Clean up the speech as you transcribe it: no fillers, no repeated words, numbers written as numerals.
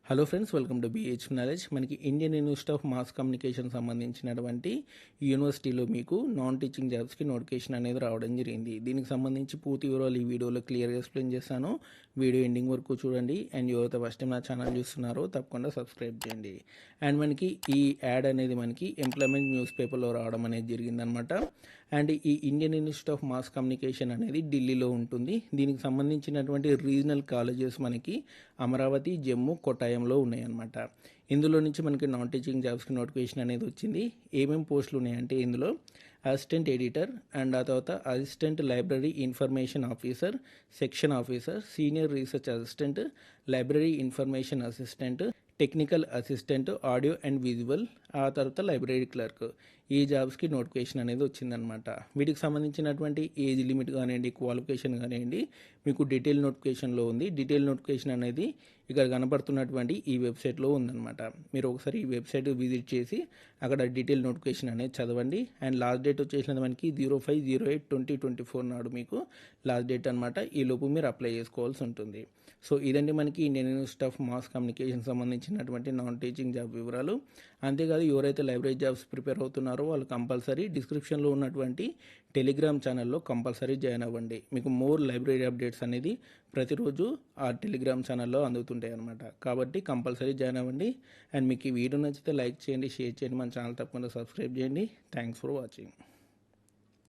Hello friends, welcome to BH knowledge. మనకి Indian Institute of Mass Communication సంబంధించినటువంటి యూనివర్సిటీలో మీకు నాన్ టీచింగ్ జాబ్స్కి నోటిఫికేషన్ అనేది రావడం జరిగింది. దీనికి సంబంధించి పూర్తి వివరాలు ఈ వీడియోలో క్లియర్గా ఎక్స్ప్లెయిన్ చేస్తాను. వీడియో ఎండింగ్ వరకు చూడండి. అండ్ ఎవరైతే ఫస్ట్ టైం నా ఛానల్ చూస్తున్నారో తప్పకుండా సబ్స్క్రైబ్ చేయండి. అండ్ మనకి ఈ యాడ్ అనేది మనకి ఎంప్లాయ్మెంట్ న్యూస్ పేపర్లో రావడం అనేది జరిగిందనమాట. అండ్ ఈ Indian Institute of Mass communication అనేది ఢిల్లీలో ఉంటుంది. దీనికి సంబంధించినటువంటి రీజనల్ కాలేజెస్ మనకి అమరావతి, జమ్మూ, కోటాయంలో ఉన్నాయన్నమాట. ఇందులో నుంచి మనకి నాన్ టీచింగ్ జాబ్స్కి నోటిఫికేషన్ అనేది వచ్చింది. ఏమేమి పోస్టులు ఉన్నాయంటే ఇందులో అసిస్టెంట్ ఎడిటర్, అండ్ ఆ తర్వాత assistant library information officer, section officer, senior research assistant, library information assistant, technical assistant, audio and visual, ఆ తర్వాత లైబ్రరీ క్లర్క్. ఈ జాబ్స్కి నోటిఫికేషన్ అనేది వచ్చిందనమాట. వీటికి సంబంధించినటువంటి ఏజ్ లిమిట్ కానివ్వండి, క్వాలిఫికేషన్ కానివ్వండి మీకు డీటెయిల్ నోటిఫికేషన్లో ఉంది. డీటెయిల్ నోటిఫికేషన్ అనేది ఇక్కడ కనబడుతున్నటువంటి ఈ వెబ్సైట్లో ఉందన్నమాట. మీరు ఒకసారి ఈ వెబ్సైట్ విజిట్ చేసి అక్కడ డీటెయిల్ నోటిఫికేషన్ అనేది చదవండి. అండ్ లాస్ట్ డేట్ వచ్చేసినది మనకి 05/08/2024 నాడు మీకు లాస్ట్ డేట్ అనమాట. ఈ లోపు మీరు అప్లై చేసుకోవాల్సి ఉంటుంది. సో ఇదండి మనకి Indian Institute of Mass Communication సంబంధించినటువంటి నాన్ టీచింగ్ జాబ్ వివరాలు. అంతేకాదు ఎవరైతే లైబ్రరీ జాబ్స్ ప్రిపేర్ అవుతున్నారో వాళ్ళు కంపల్సరీ డిస్క్రిప్షన్లో ఉన్నటువంటి టెలిగ్రామ్ ఛానల్లో కంపల్సరీ జాయిన్ అవ్వండి. మీకు మోర్ లైబ్రరీ అప్డేట్స్ అనేది ప్రతిరోజు ఆ టెలిగ్రామ్ ఛానల్లో అందుతుంటాయి అనమాట. కాబట్టి కంపల్సరీ జాయిన్ అవ్వండి. అండ్ మీకు ఈ వీడియో నచ్చితే లైక్ చేయండి, షేర్ చేయండి, మన ఛానల్ తప్పకుండా సబ్స్క్రైబ్ చేయండి. Thanks for watching.